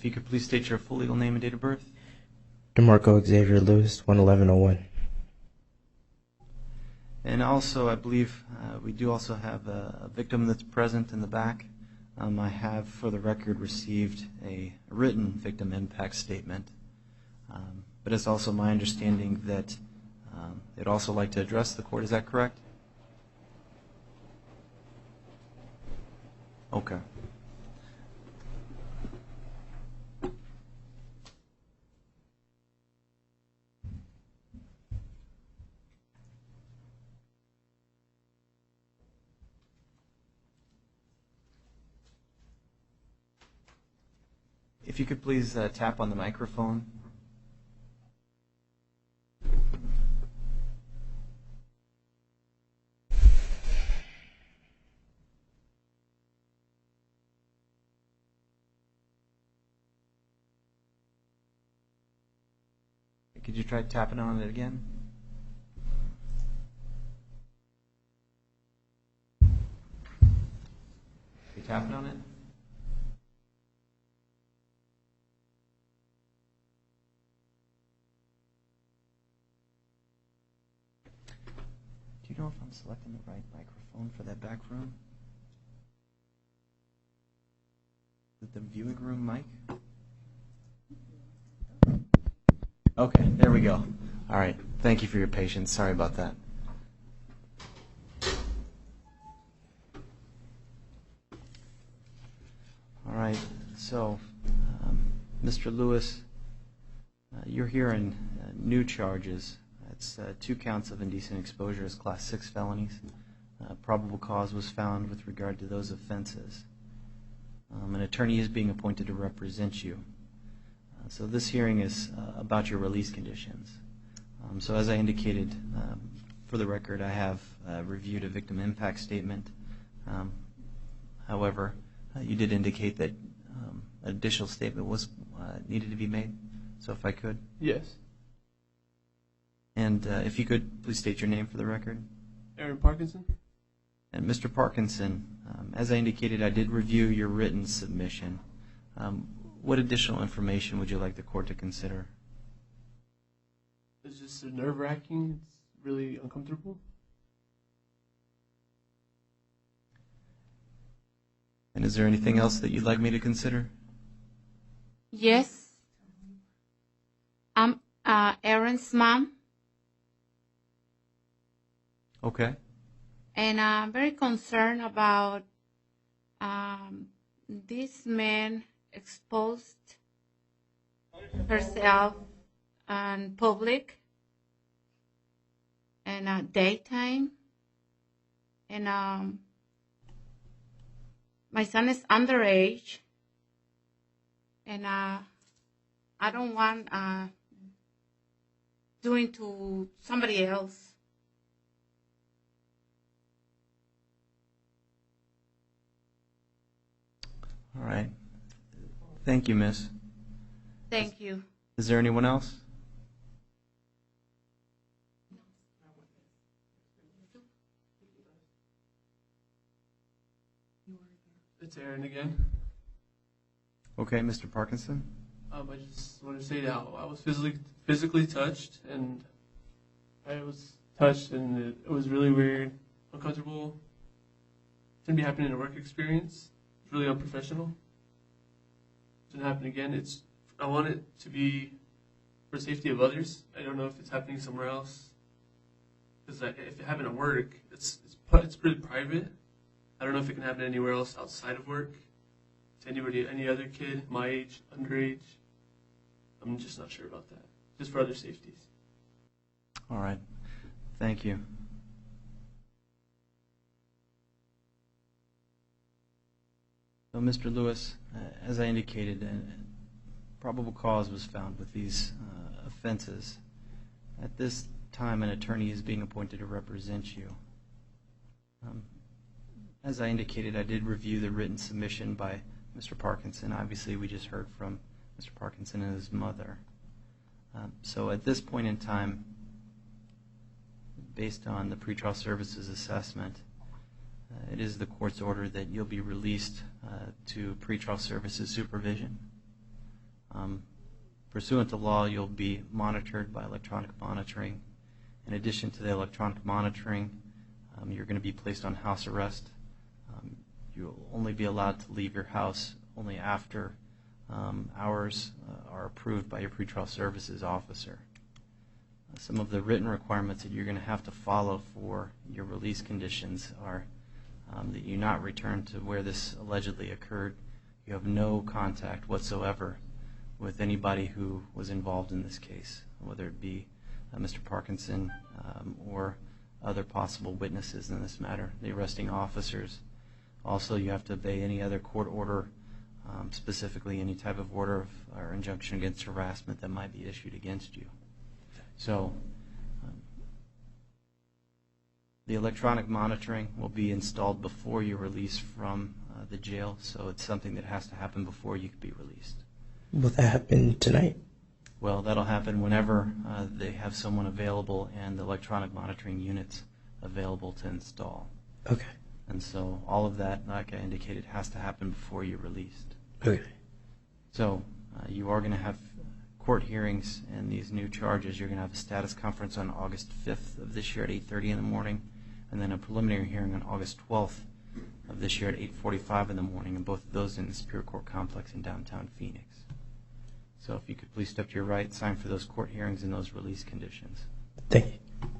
If you could please state your full legal name and date of birth. Demarco Xavier Lewis, 11101. And also, I believe we do also have a victim that's present in the back. I have, for the record, received a written victim impact statement. But it's also my understanding that they'd also like to address the court. Is that correct? Okay. If you could please tap on the microphone. Could you try tapping on it again? You tapping on it? Do you know if I'm selecting the right microphone for that back room? Is it the viewing room mic? Okay, there we go. All right, thank you for your patience. Sorry about that. All right, so Mr. Lewis, you're here in new charges. It's 2 counts of indecent exposure as Class 6 felonies. Probable cause was found with regard to those offenses. An attorney is being appointed to represent you. So this hearing is about your release conditions. So as I indicated, for the record, I have reviewed a victim impact statement. However, you did indicate that an additional statement was needed to be made. So if I could. Yes. And if you could, please state your name for the record. Aaron Parkinson. And Mr. Parkinson, as I indicated, I did review your written submission. What additional information would you like the court to consider? It's just nerve-wracking. It's really uncomfortable. And is there anything else that you'd like me to consider? Yes. I'm Aaron's mom. Okay. And I'm very concerned about this man exposed herself in public and daytime. And my son is underage. And I don't want doing to somebody else. All right. Thank you, miss. Thank you. Is there anyone else? It's Aaron again. Okay, Mr. Parkinson. I just want to say that I was physically touched, and it was really weird, uncomfortable. Shouldn't be happening in a work experience. It's really unprofessional. Shouldn't happen again. I want it to be for the safety of others. I don't know if it's happening somewhere else. Because if it happened at work, it's pretty private. I don't know if it can happen anywhere else outside of work. To anybody, any other kid, my age, underage. I'm just not sure about that. Just for other safeties. All right. Thank you. So, Mr. Lewis, as I indicated, probable cause was found with these offenses. At this time, an attorney is being appointed to represent you. As I indicated, I did review the written submission by Mr. Parkinson. Obviously, we just heard from Mr. Parkinson and his mother. So at this point in time, based on the pretrial services assessment, it is the court's order that you'll be released to pretrial services supervision. Pursuant to law, you'll be monitored by electronic monitoring. In addition to the electronic monitoring, you're going to be placed on house arrest. You'll only be allowed to leave your house only after hours are approved by your pretrial services officer. Some of the written requirements that you're going to have to follow for your release conditions are that you not return to where this allegedly occurred. You have no contact whatsoever with anybody who was involved in this case, whether it be Mr. Parkinson or other possible witnesses in this matter, the arresting officers. Also, you have to obey any other court order, specifically any type of order or injunction against harassment that might be issued against you. So the electronic monitoring will be installed before you're released from the jail, so it's something that has to happen before you can be released. Will that happen tonight? Well, that'll happen whenever they have someone available and the electronic monitoring units available to install. Okay. And so all of that, like I indicated, has to happen before you're released. Okay. So you are going to have court hearings and these new charges. You're going to have a status conference on August 5th of this year at 8:30 in the morning, and then a preliminary hearing on August 12th of this year at 8:45 in the morning, and both of those in the Superior Court Complex in downtown Phoenix. So if you could please step to your right, sign for those court hearings and those release conditions. Thank you.